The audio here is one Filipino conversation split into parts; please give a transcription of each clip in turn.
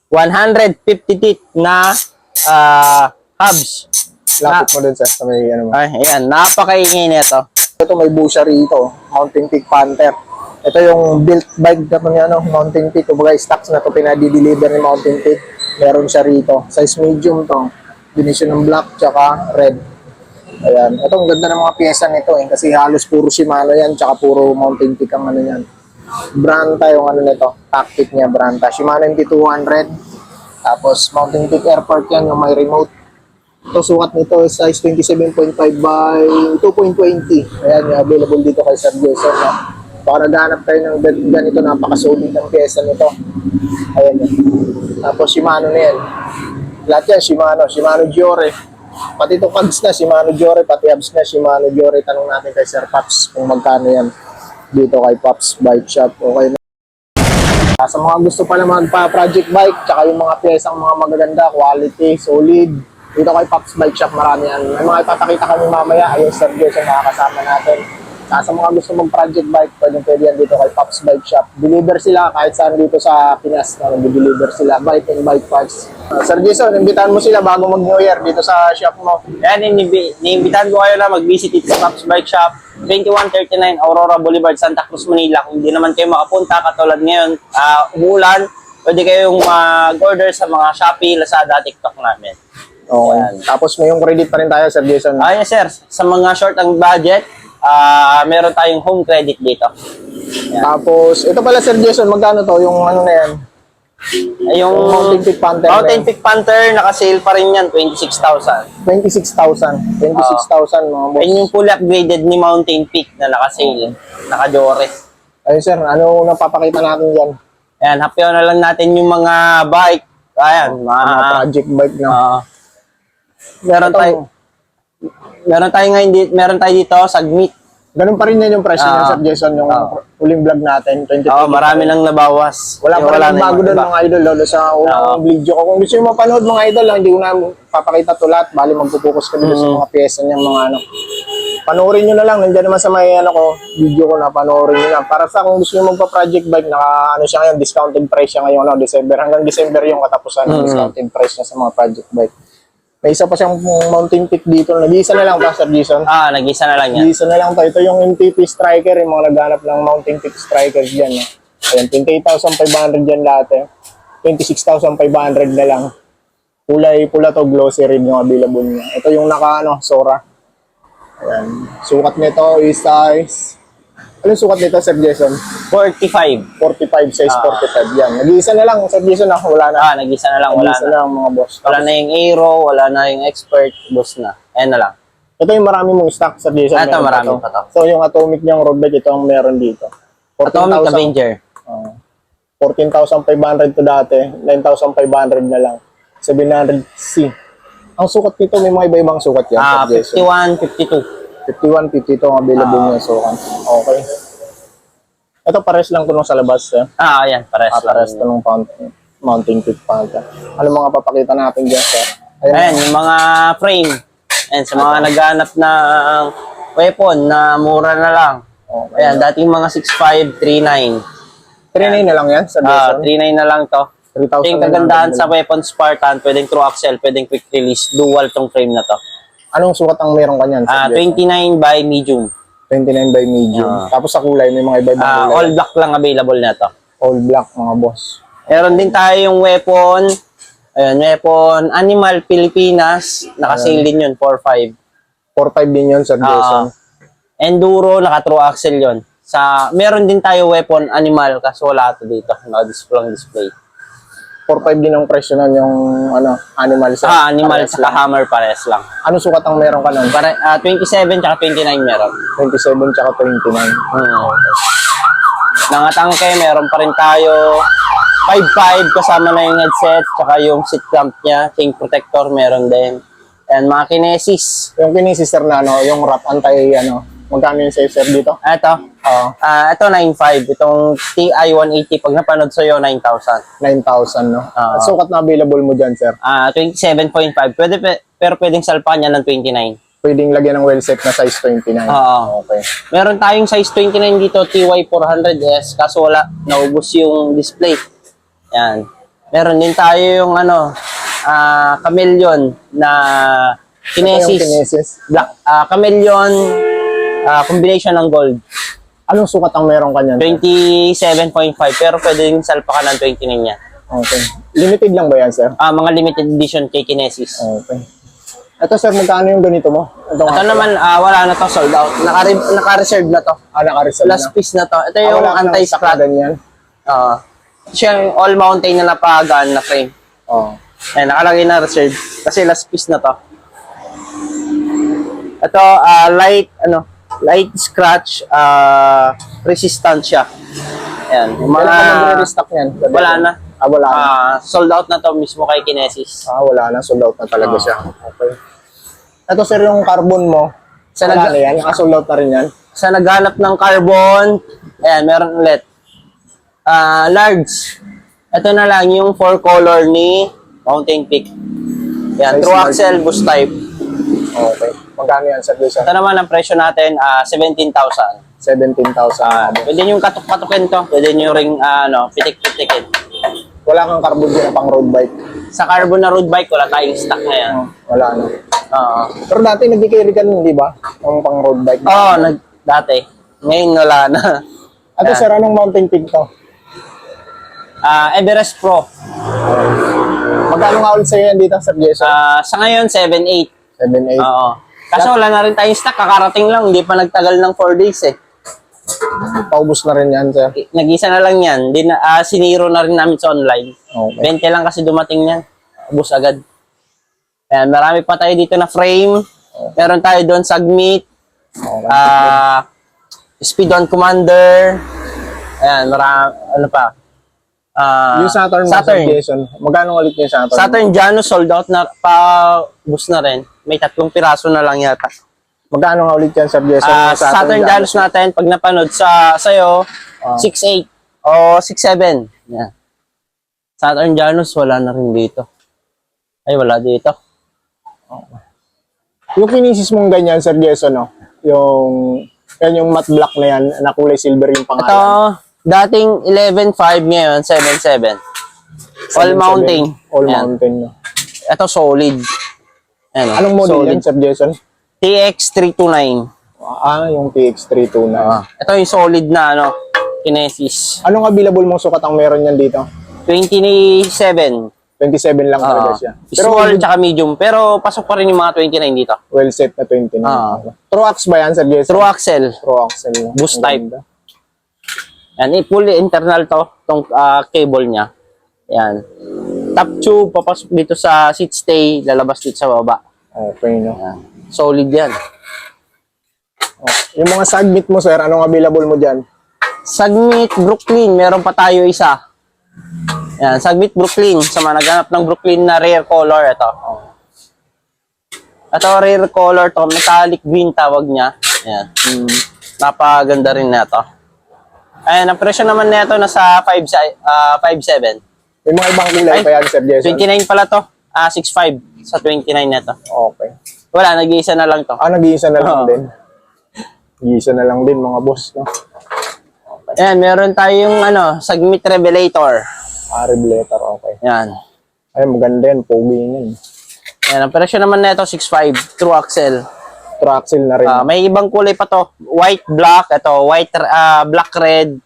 150 teeth na hubs. Lapit mo dun sir, sa may ano mo. Ay, ayan, napakaingay nito. Ito may busya rito, Mountain Peak Panther. Ito yung built bike na ano, Mountain Peak. Kumbaga stocks na to pinadi-deliver ni Mountain Peak. Meron siya rito. Size medium to. Dinisyon ng black tsaka red. Ayan. Ito, ang ganda ng mga pyesa nito eh. Kasi halos puro Shimano yan tsaka puro Mountain Peak ang ano yan. Branta yung ano nito. Tactic niya, Branta. Shimano MT200. Tapos Mountain Peak Airport yan, yung may remote. Ito, sukat nito is size 27.5 by 2.20. Ayan, available dito kay Sir Jason. No? Baka naghanap kayo ng ganito, napakasolid ng pyesa nito. Ayan yan. Tapos Shimano na yan. Lahat yan, Shimano Giore. Pati ito kags na, Shimano Giore. Pati abs na, Shimano Giore. Tanong natin kay Sir Paps kung magkano yan. Dito kay Paps Bike Shop. Okay na. Sa mga gusto pala magpa-project bike, tsaka yung mga pyesang mga magaganda, quality, solid. Dito kay Paps Bike Shop, marami yan. May mga ipapakita kami mamaya. Ayun, Sir Jason, makakasama natin. Sa mga gusto mong project bike, pwede yan dito kay Paps Bike Shop. Deliver sila kahit saan dito sa Pinas. Nag-deliver sila, bike and bike parts. Sir Jason, imbitahan mo sila bago mag-New Year dito sa shop mo. Yan, iniimbitahan ko kayo na mag-visit dito sa Paps Bike Shop. 2139 Aurora Boulevard, Santa Cruz, Manila. Kung hindi naman kayo makapunta, katulad ngayon, umulan, pwede kayong mag-order sa mga Shopee, Lazada, TikTok namin. Okay. Tapos may yung credit pa rin tayo, Sir Jason. Yes, sir. Sa mga short ang budget, meron tayong home credit dito. Yan. Tapos, ito pala Sir Jason, magkano to? Yung ano na yan? Yung Mountain Peak Panther. Mountain Peak Panther, naka-sale pa rin yan, 26,000. 26,000. 26,000 mga boss. And yung fully upgraded ni Mountain Peak na naka-sale, naka-Jore. Ayun sir, ano napapakita natin dyan? Ayan, happy na lang natin yung mga bike. Ayan, Mga project bike na. Meron tayo dito sa Gmit. Ganun pa rin yan yung presyo niya, Sir Jason, yung huling vlog natin, 2020. Marami nang nabawas. Wala pa rin bago doon mga idol, lalo sa unang video ko. Kung gusto nyo mapanood mga idol, hindi ko na papakita to lahat, bali magpupokus kami sa mga pyesa niya, mga ano. Panoorin nyo na lang, nandiyan naman sa may video ko na panoorin nyo lang. Para sa kung gusto nyo magpa-project bike, ano siya ngayon, discounted price siya ngayon, December. Hanggang December yung katapusan ng discounted price niya sa mga project bike. May isa pa siyang Mountain Peak dito. Nag-iisa na lang pa, Sir Jason. Nag-iisa na lang yan. Nag-iisa na lang to. Ito yung MTP Striker, yung mga naghanap ng Mountain Peak Striker dyan. Ayan, 28,500 dyan dati. 26,500 na lang. Kulay pula to, glossy rin yung available niya. Ito yung Sora. Ayan. Sukat nito is size... Anong sukat nito, Sir Jason? 45. 45, size 45 yan. Nag-iisa na lang, Sir Jason, wala na. Nag-iisa na lang, wala Nag-iisa na. na lang, mga boss. Wala na yung Aero, wala na yung Expert, boss na. Ayan na lang. Ito yung marami mong stock, Sir Jason. Ito, marami pa to. So, yung Atomic niyang road bike, ito ang meron dito. Atomic Avenger. 14,500 to dati, 9,500 na lang. 700C. Ang sukat nito, may mga iba-ibang sukat yan. Sir Jason. 51, 52. 51, 52 ang available niya sukat. Okay. Ito pares lang ito nung sa labas. Ayan, pares lang. Pares ito nung Mountain Peak Panther. Ano mga papakita natin dyan, sir? Ayan, yung mga frame. Ayan, sa mga naghanap na weapon na mura na lang. Okay. Ayan, dating mga 6.5, 3.9. 3.9 na lang yan, Sir Jason? 3.9 na lang to. 3,000 Yung kagandahan sa weapon Spartan, pwedeng true axle, pwedeng quick release, dual tong frame na to. Anong sukat ang meron kanyan, Sir Jason? 29 by medium. 29 by medium. Tapos sa kulay, may mga iba-ibang kulay. All black lang available na to. All black, mga boss. Meron din tayo yung weapon. Ayan, weapon Animal Pilipinas. Naka-sale din yun, 4.5. 4.5 din yun, Sir Jason. Enduro, naka-true axle yun. Meron din tayo weapon Animal, kasi wala ito dito. Display. 4.5 din ang presyo nun yung animal sa Animal sa hammer pares lang. Ano sukat ang meron ka nun? 27 tsaka 29 meron. 27 tsaka 29. Nangatangke, meron pa rin tayo. 5.5 kasama na yung headset, tsaka yung seat clamp niya, chain protector meron din. And mga kinesis. Yung kinesis, sir, na yung wrap magkano yung sir dito? Ito. Ito 9.5. Itong TI 180 pag napanood sa'yo 9,000. 9,000, no? Sukat na available mo dyan, sir? 27.5. Pero pwedeng salpahan niya ng 29. Pwedeng lagyan ng well set na size 29. Okay. Meron tayong size 29 dito, TY 400S, kaso wala, naubos yung display. Yan. Meron din tayo yung chameleon na Ito yung Kinesis. Kinesis. Black, chameleon combination ng gold. Anong sukat ang meron ka niyan? 27.5 pero pwede din salpakan ng 29 niya. Okay. Limited lang ba yan, sir? Mga limited edition kay Kinesis. Okay. Ito, sir, magkano yung ganito mo? Ito naman, wala na to, sold out. Naka-reserve na to. Naka-reserve na? Last piece na to. Ito yung wala ka nang stock anti-scratch. na ganyan? Siya yung all mountain na napagaan na frame. Oo. Ayan, nakalagay na reserve. Kasi last piece na to. Ito, light scratch, resistant siya. Ayan. Yung Wala ka mga, magre-restock yan? wala na. Wala na. Sold out na to mismo kay Kinesis. Wala na. Sold out na talaga siya. Okay. Ito, sir, yung carbon mo. Sa Wala na yan? Sold out na rin yan? Sa naghanap ng carbon, ayan, meron ulit. Large. Ito na lang yung 4 color ni Mountain Peak. Ayan, Nice, true large. axle, boost type. Okay. Magkano yan, sir? Ito naman ang presyo natin, 17,000. 17,000. Pwede nyo katok-katokin to. Pwede nyo ring pitik-pitikin. Wala kang carbon dyan na pang road bike? Sa carbon na road bike, wala tayong stock ngayon. Wala na. Oo. Pero dati nag-carry ka nun, di ba? Ang pang road bike. Oo, dati. Ngayon wala na. Ito, sir, anong mountain peak to? Everest Pro. Magkano nga ulit sa'yo yan dito, Sir Jason? Sa ngayon, 7.8. 7,800. Oo. Kasi wala na rin tayong stock. Kakarating lang. Hindi pa nagtagal ng 4 days eh. Paubos na rin yan, sir. Nag-isa na lang yan. Siniro na rin namin sa online. Okay. 20 lang kasi dumating yan. Ubus agad. Ayan, marami pa tayo dito na frame. Meron tayo doon Sagmit. Okay. Speed on Commander. Ayan, ano pa. Yung Saturn, Saturn. Sir Jason. Magkano ulit yung Saturn? Saturn Janus sold out na ubus na rin. May 3 piraso na lang yata. Magkano nga ulit yan, Sir Jason? Yung Saturn Janus natin, pag napanood sa'yo, 6.8 o 6.7. Yan. Saturn Janus, wala na rin dito. Ay, wala dito. Yung Kinesis mong ganyan, Sir Jason, no? Yung matte black na yan, na kulay silver yung pangalan. Ito, dating 11.5 ngayon, 7.7. All 7,700. mountain. All Yan. mountain, no? Ito, solid. Ayan, Anong model solid. yan, Sir Jason? TX329. Yung TX329. Ito yung solid na, Kinesis. Anong available mong sukat ang meron yan dito? 27. 27 lang talaga siya. Small tsaka medium. Pero pasok pa rin yung mga 29 dito. Well set na 29. True axe ba yan, Sir Jason? True axle. True axle. No? Boost Ang type. ganda. Yan, fully internal to, tong cable niya. Yan. Top tube, papasok dito sa seat stay, lalabas dito sa baba. Okay, no? Yan. Solid yan. Yung mga Sagmit mo, sir, anong available mo dyan? Sagmit Brooklyn, meron pa tayo isa. Yan, Sagmit Brooklyn. Sa mga naghanap ng Brooklyn na rare color, ito. Ito, rare color to, metallic green tawag niya. Yan. Napaganda rin na ito. Ayan, ang presyo naman nito nasa 5.7. May mga ibang kulay pa yan, Sir Jason? 29 pala to. 6.5 sa 29 nito. Okay. Wala, nag-iisa na lang to. Nag-iisa na lang Oo. din. Nag-iisa na lang din, mga boss, no? Ayan, meron tayong Sagmit Revelator. Revelator, okay. Yan. Ay, maganda yan, pogi yan. Ayan, ang presyo naman nito 6.5 true axle. True axle na rin. May ibang kulay pa to. White, black, ito, white, black, red.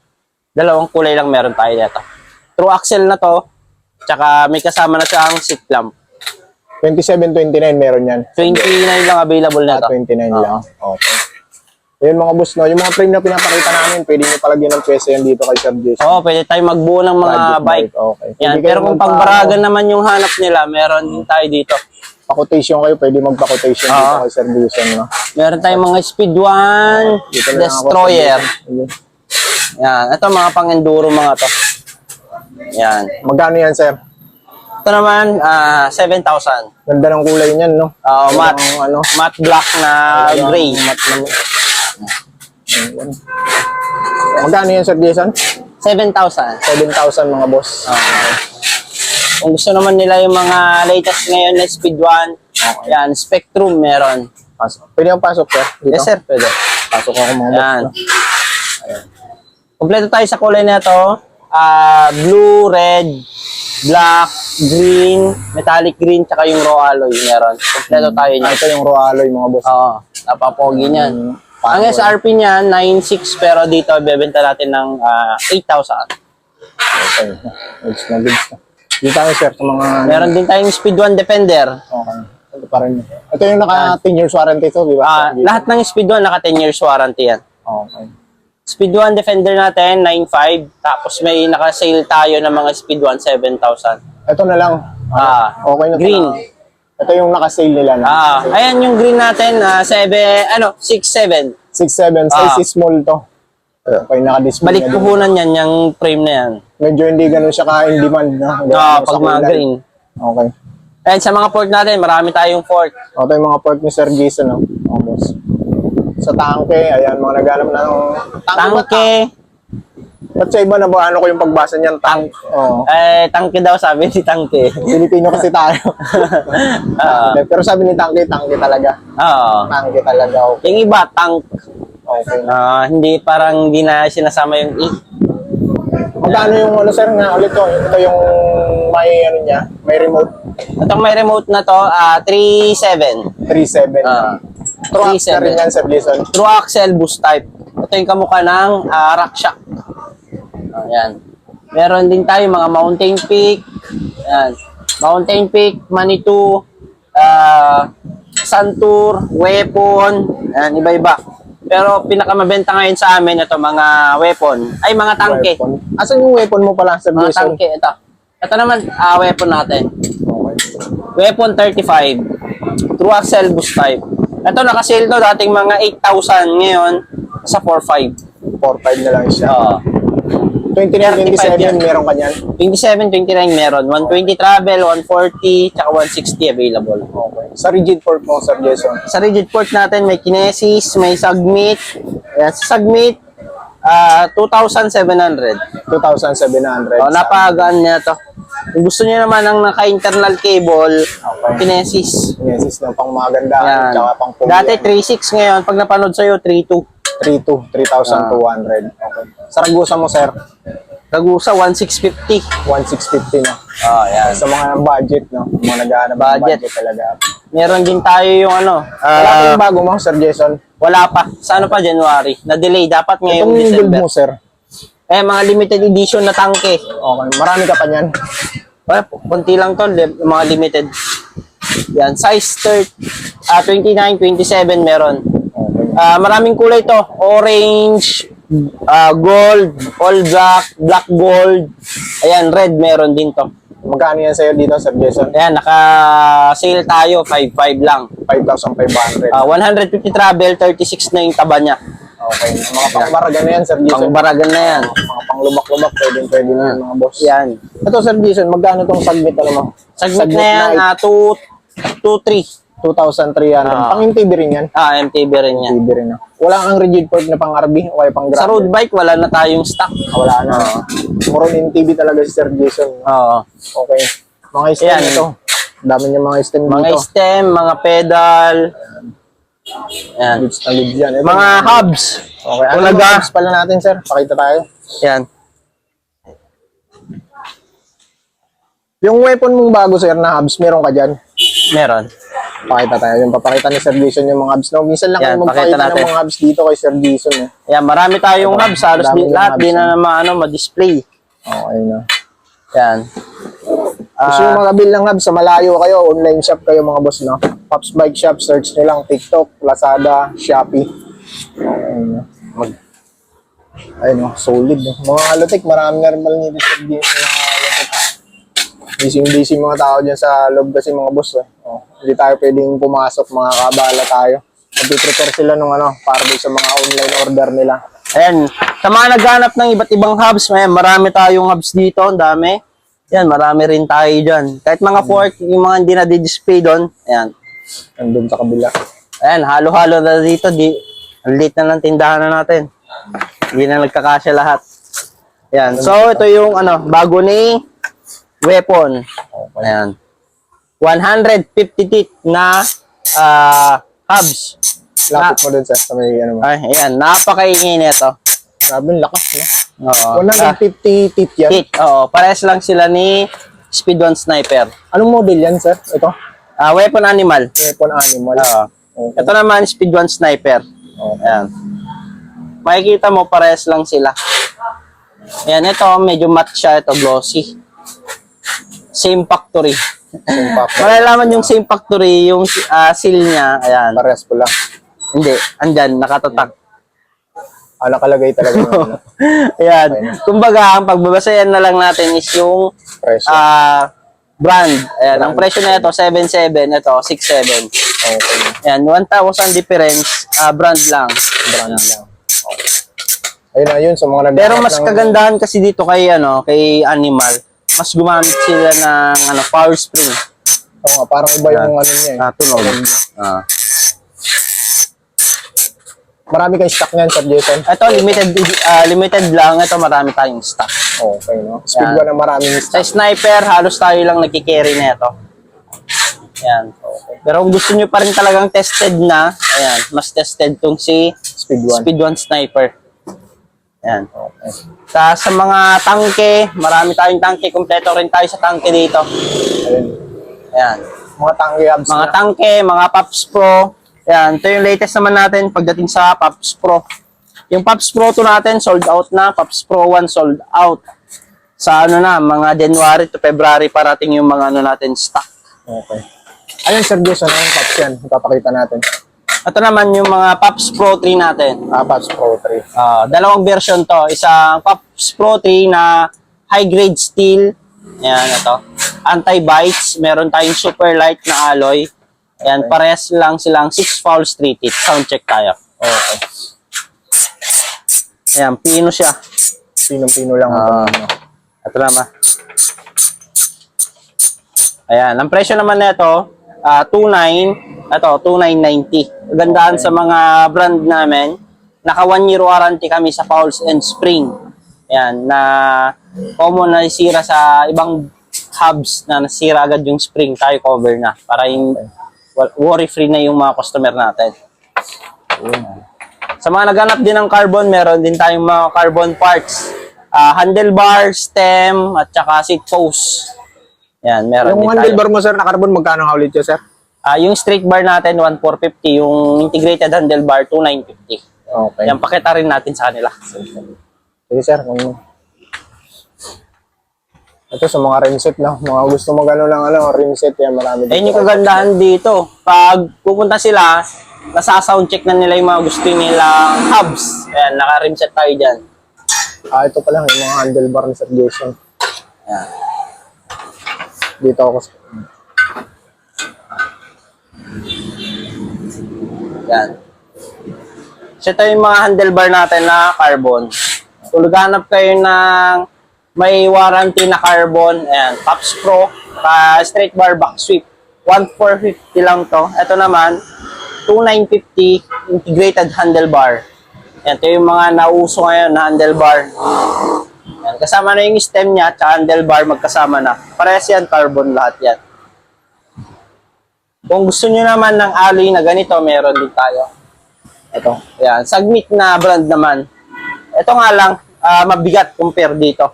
Dalawang kulay lang meron tayo dito. True axle na to. Tsaka may kasama na siyang seat lamp. 27-29 meron yan. 29 lang available na to. 29 lang. Okay. Ayun mga boss, no? Yung mga frame na pinapakita namin, pwede nyo palagyan ng pyesa yan dito kay Sir Jason. Oo, pwede tayo magbuo ng mga Budget bike. Okay. Yan, Pwede pero kayo kung pangbaragan naman yung hanap nila, meron din tayo dito. Pa-quotation kayo, pwede magpa-quotation dito kay Sir Jason, no? Meron tayong mga Speed 1, Dito na lang ako, Destroyer. Sir Jason. Yan, ito mga pang-enduro mga to. Yan. Magkano yan, sir? Ito naman, 7,000. Ganda ng kulay niyan, no? Matte, matte black na gray. Matte na. Magkano yan, Sir Jason? 7,000. 7,000 mga boss. Kung gusto naman nila yung mga latest ngayon na Speed 1, yan, Spectrum meron. Pasok. Pwede yung pasok, sir? Dito? Yes, sir, pwede. Pasok ako mga boss. Yan. No? Kompleto tayo sa kulay na ito. blue, red, black, green, metallic green, tsaka yung raw alloy meron. Kompleto tayo niya. Ito yung raw alloy mga boss. Oo, napapogi niyan. Ang SRP niya, 9,600, pero dito, bebenta natin ng 8,000. Okay. Goods na goods na. Dito tayo sir sa mga... Meron din tayong Speed 1 Defender. Okay. Ito pa rin. Ito yung naka 10 years warranty to, di ba? Lahat ng Speed 1 naka 10 years warranty yan. Okay. Speed 1 Defender natin, 9,500. Tapos may naka-sale tayo ng mga Speed 1, 7,000. Ito na lang. Okay na. Green. Ito yung naka-sale nila na. Ayan yung green natin, 6,700. 6'7", size is small to. Okay, naka-display Balik na din. puhunan yan, yung frame na yan. Medyo hindi ganun siya ka-in demand. No? Pag mga green. Okay. Ayan, sa mga fork natin, marami tayong fork. Ito yung mga part ni Sir Jason. No? Almost. Sa tangke, ayan, mga naghanap na ng Tangke. Ba't sa iba na ba? Ano ko yung pagbasa niyan? Tank. Oo. Tangke daw, sabi ni Tangke. Pilipino kasi tayo. Pero sabi ni Tangke, Tangke talaga. Oo. Tangke talaga. Okay. Yung iba, tank. Okay. Hindi, parang hindi na sinasama yung E. Magkano yung ano sir nga ulit to? Ito yung may ano niya, may remote. Itong may remote na to, 3.7. 3.7. True axle 3.7. rin yan Sir Jason. True axle boost type. Ito yung kamukha ng RockShox. Ayan. Meron din tayo mga Mountain Peak. Ayan. Mountain Peak, Manitou, Santur, Weapon. Ayan, iba-iba. Pero pinakamabenta ngayon sa amin ito mga weapon. Ay, mga tangke. Weapon. Asan yung weapon mo pala Sir Mga Jason? tangke, ito. Ito naman, weapon natin. Okay. Weapon 35. True axle boost type. Ito, nakasale to dating mga 8,000. Ngayon, sa 4,500. 4.5 na lang siya. Oo. 29, 27 yan. meron ka niyan. 27, 29 meron. 120 travel, 140, tsaka 160 available. Okay. Sa rigid fork mo Sir Jason. Sa rigid port natin, may kinesis, may submit. Ayan, sa submit, 2,700. 2,700. Napagaan niya to. Kung gusto niyo naman ng naka-internal cable, Okay. kinesis. Kinesis na pang maganda. Yan. Tsaka pang full. Dati 3,600 ngayon, pag napanood sa'yo, 3,200. 3,200. Okay. Sa Ragusa mo sir, Ragusa, 1,650. 1,650 na. Yan. Sa mga budget, no? Mga naghahanap ng Budget. budget talaga. Meron din tayo yung Wala pa yung bago mo, Sir Jason. wala pa. Sa ano pa, January. Na-delay. Dapat ngayong Itong build December. mo, sir. Mga limited edition na tangke. Okay. Marami ka pa niyan. Kunti lang to, mga limited. Yan, size 29, 27 meron. Okay. Maraming kulay to. Orange, gold, all black, black gold. Ayan, red meron din to. Magkano yan sa'yo dito, Sir Jason? Ayan, naka-sale tayo, 5,500 lang. 5,500. 150 travel, 36 na yung taba niya. Okay. Mga pangbaraga na yan, Sir Jason. Pangbaragan na yan. Mga panglubak-lubak, pwede na yan, mga boss. Yan. Ito, Sir Jason, magkano tong submit, ano mo? Submit na yan, 2,300. 2,300. Pang MTB rin yan. MTB rin yan. MTB rin na. Wala kang rigid port na pang RB o kaya pang Sa road gravel. bike, wala na tayong stock. Wala na. More on MTB talaga si Sir Jason. Oo. Okay. Mga stem Yan. ito. Dami niya mga stem Mga dito. stem, mga pedal. Yan. Goods na goods yan. Ito, Mga hubs. Okay. Ano Ulaga. mga hubs pala natin, sir? Pakita tayo. Yan. Yung weapon mong bago, sir, na hubs, meron ka dyan? Meron. Pakita tayo. Yung papakita ni Sir Jason yung mga hubs. No, minsan lang Yan, kayo magpakita pakita ng natin. mga hubs dito kay Sir Jason. Eh. Yan, marami tayong hubs. Halos Dami yung lahat hubs, di na ma-display. Okay na. Yan. Gusto yung mga bill ng hubs, sa malayo kayo, online shop kayo mga boss, no? Pops Bike Shop, search nyo lang TikTok, Lazada, Shopee. Okay na. Ayun, no? Solid. No? Mga halotek, marami na rin pala nito Sir Jason na halotek. Busy mga tao dyan sa loob kasi mga boss. Eh. Hindi tayo pwedeng pumasok, mga kabala tayo. Mag-prepare sila nung para doon sa mga online order nila. Ayan. Sa mga naghanap ng iba't ibang hubs, marami tayong hubs dito. Ang dami. Yan, marami rin tayo dyan. Kahit mga fork, yung mga hindi na-display doon. Ayan. Nandun sa kabila. Ayan, halo-halo na dito. Ang liit na ng tindahan na natin. Hindi na nagkakasya lahat. Ayan. So, ito yung bago ni weapon. Ayan. 150 teeth na hubs. Lapit mo dun sa may Ay, ayan. Napakaingay nito. Grabe, ang lakas, no? Oo. 150 teeth yan. Hit, oo. Parehas lang sila ni Speed 1 Sniper. Anong model yan, sir? Ito? Weapon Animal. Weapon Animal. Oo. Okay. Ito naman, Speed 1 Sniper. Ayan. Makikita mo, parehas lang sila. Ayan, ito, medyo matte siya. Ito, glossy. Same factory. Malalaman yung same factory, yung seal niya. Ayan. Parehas po lang. Hindi, andyan, nakatatak. Nakalagay talaga yung Ayan. Kumbaga, ang pagbabasayan na lang natin is yung presyo. brand. Ayan, ang presyo na ito, 7.7. Ito, 6.7. Okay. Ayan, 1,000 difference. Brand lang. Brand lang. Okay. Ayun na yun, sa mga naghahanap Pero mas ng- kagandahan kasi dito kay kay Animal, mas gumamit sila ng power spring. Oo nga, parang iba yung ano niya eh. Tunog. Marami kayong stock niyan, Sir Jason. Ito limited lang. Ito marami tayong stock. Okay, no? Speed Yan. 1 na maraming Sa stock. sniper, halos tayo lang nagki-carry na ito. Ayan. Pero kung gusto nyo pa rin talagang tested na, ayan, mas tested tong si Speed 1. Speed 1 Sniper. Ayan. Okay. Sa mga tangke, marami tayong tangke. Kompleto rin tayo sa tangke dito. Ayun. Ayan. Mga tangi abs Mga na. tangke, mga Pops Pro. Ayan. Ito yung latest naman natin pagdating sa Pops Pro. Yung Pops Pro 2 natin, sold out na. Pops Pro 1 sold out. Sa mga January to February parating yung mga natin stock. Okay. Ayun, Sir Jason, ang pops yan. Ipapakita natin. Ito naman yung mga Pops Pro 3 natin. Pops Pro 3. Dalawang version to. Isang Pops Pro 3 na high-grade steel. Ayan, ito. Anti-bites. Meron tayong super light na alloy. Ayan, parehas lang silang 6 fouls 3 teeth. Sound check tayo. Okay. Ayan, pino siya. Pinong-pino lang. Ito naman. Ayan, ang presyo naman nito, 2,900. Ito, 2,990. Gandaan sa mga brand namin. Naka 1 year warranty kami sa fouls and spring. Ayan, na common na isira sa ibang hubs na nasira agad yung spring, tayo cover na. Para yung worry-free na yung mga customer natin. Sa mga naghanap din ng carbon, meron din tayong mga carbon parts. Handlebar, stem, at saka seat post. Ayan, meron Yung din tayo. handlebar mo, sir, na carbon, magkano hawlit yun, sir? Yung straight bar natin, 1,450. Yung integrated handlebar, 2,950. Okay. Yan, pakita rin natin sa kanila. Sige, sir. Ito sa mga rim set, no? Mga gusto mo gano'n lang, rim set, yan, marami Ayun yung kagandahan dito. Pag pupunta sila, nasa-sound check na nila yung mga gusto nilang hubs. Ayan, naka-rim set tayo dyan. Ito pa lang, yung mga handlebar ni Sir Jason. Ayan. Dito ako. Yan. So ito yung mga handlebar natin na carbon. Kung naghanap kayo ng may warranty na carbon, ayan, Pops Pro, straight bar back sweep, 1,450 lang to. Ito naman, 2,950 integrated handlebar. Ayan, ito yung mga nauso ngayon na handlebar. Ayan, kasama na yung stem niya at handlebar magkasama na. Parehas yan, carbon lahat yan. Kung gusto nyo naman ng alloy na ganito, meron din tayo. Ito. Ayan. Sagmit na brand naman. Ito nga lang, mabigat compare dito.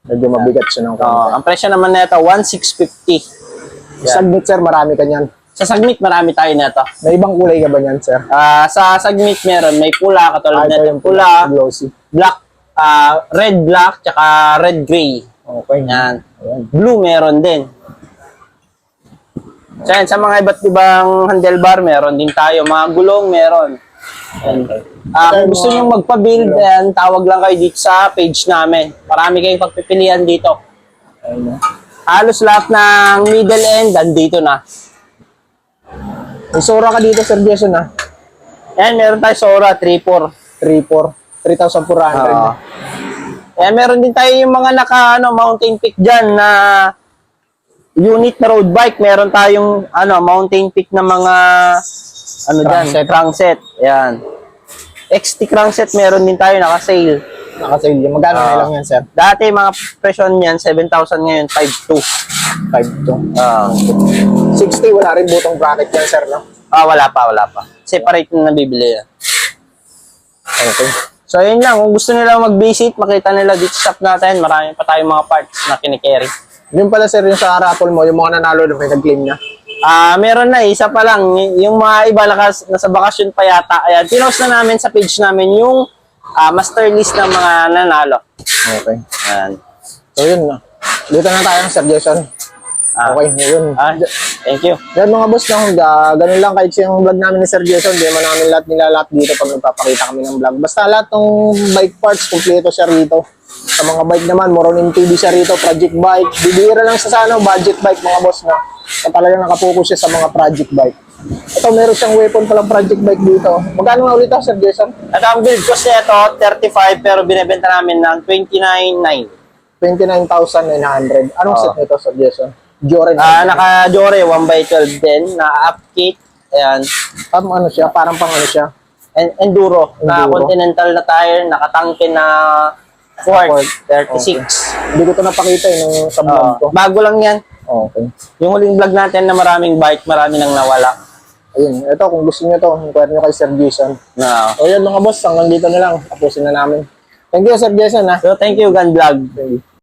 Medyo mabigat siya ng Ang presyo naman nito, 1,650. Sagmit, sir, marami ka niyan. Sa Sagmit, marami tayo nito. May ibang kulay ka ba niyan, sir? Sa Sagmit meron, may pula, katulad Ito nito. yung Pula, glossy. black, red black, tsaka red gray. Okay. Yan. Ayan. Blue meron din. So, yan, sa mga iba't ibang handlebar, meron din tayo. Mga gulong, meron. Yan. Kung gusto nyo magpa-build, yan, tawag lang kayo dito sa page namin. Marami kayong pagpipilian dito. Ayun, no? Halos lahat ng middle end, andito na. May Sora ka dito, Sir Jason, ha? Yan, meron tayo Sora 3.4. 3,400. Yan, meron din tayo yung mga mountain peak dyan na unit na road bike. Meron tayong mountain peak na mga crankset. Yan. XT crankset meron din tayo naka-sale. Naka-sale yun. Magkano na lang yan, sir? Dati mga presyo niyan 7,000, ngayon 5,200. 5,200. 60, wala rin butong bracket yan, sir, no? Wala pa. Separate na nabibili yan. Okay. So, yun lang. Kung gusto nila mag-visit, makita nila dito sa shop natin. Marami pa tayong mga parts na kinikerry. Yun pala sir, yung sa raffle mo, yung mga nanalo na may nag-claim na. Meron na, isa pa lang. Yung mga iba nasa bakasyon pa yata. Ayan, pinost na namin sa page namin yung master list ng mga nanalo. Okay. Ayan. So yun na. Dito na tayo Sir Jason. Okay, yun. Thank you. Yan mga boss, no, ganun lang kahit yung vlog namin ni Sir Jason, di man namin lahat nilalat dito pag nagpapakita kami ng vlog. Basta lahat ng bike parts, kumpleto siya rito. Sa mga bike naman, Moronin TV siya rito, project bike. Bibira lang sa budget bike mga boss na. So, talagang nakapokus siya sa mga project bike. Ito, meron siyang weapon palang project bike dito. Magkano nga ulit ito, Sir Jason? At ang build cost nito, 35 pero binebenta namin ng 29,900. 29,900. Anong set nito, Sir Jason? Joren. Naka-Jore 1x12 din, na up kit. Ayan. Ano siya? Parang pang ano siya? Enduro. Na Enduro. Continental na tire, nakatangke na Ford 36. Hindi ko ito napakita nung sa vlog ko. Bago lang yan. Okay. Yung huling vlog natin na maraming bike, marami nang nawala. Ayun. Ito, kung gusto niyo to, inquire niyo kay Sir Jason. No. O yan mga boss, hanggang dito na lang. Tapusin na namin. Thank you, Sir Jason. Ha? So, thank you, Gun Vlog. Thank you.